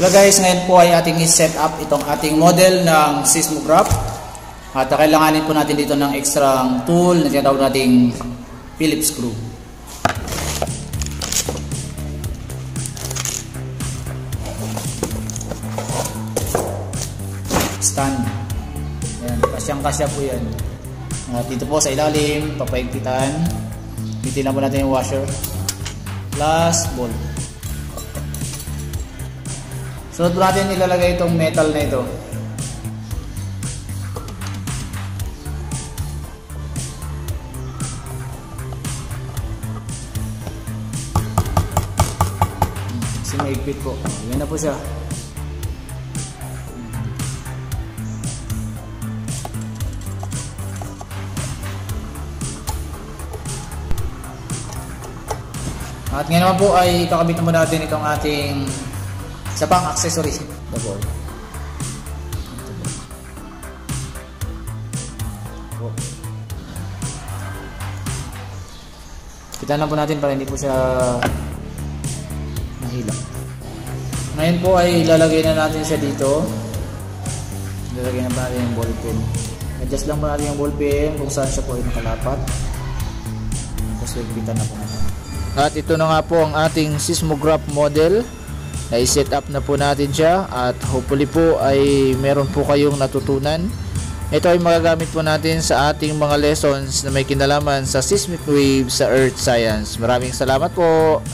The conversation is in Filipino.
Hello guys, ngayon po ay ating i-set up itong ating model ng seismograph. At kailanganin po natin dito ng extra tool na tinatawag nating Phillips screw. Stand. Ayan, kasyang-kasya po yan. At dito po sa ilalim, papaigpitan. Dito lang po natin yung washer. Plus bolt. Sunod po natin ilalagay itong metal na ito. Kasi maigpit po. Yan na po siya. At ngayon naman po ay kakabit naman natin itong ating isa pang accessory. Kita lang po natin para hindi po siya mahila. Ngayon po ay ilalagay na natin siya dito. Ilalagay na natin yung ballpen. Adjust lang po natin yung ballpen kung saan siya po ay nakalapat. Tapos kita na po natin. At ito na nga po ang ating seismograph model. Na-set up na po natin siya at hopefully po ay meron po kayong natutunan. Ito ay magagamit po natin sa ating mga lessons na may kinalaman sa seismic wave sa earth science. Maraming salamat po.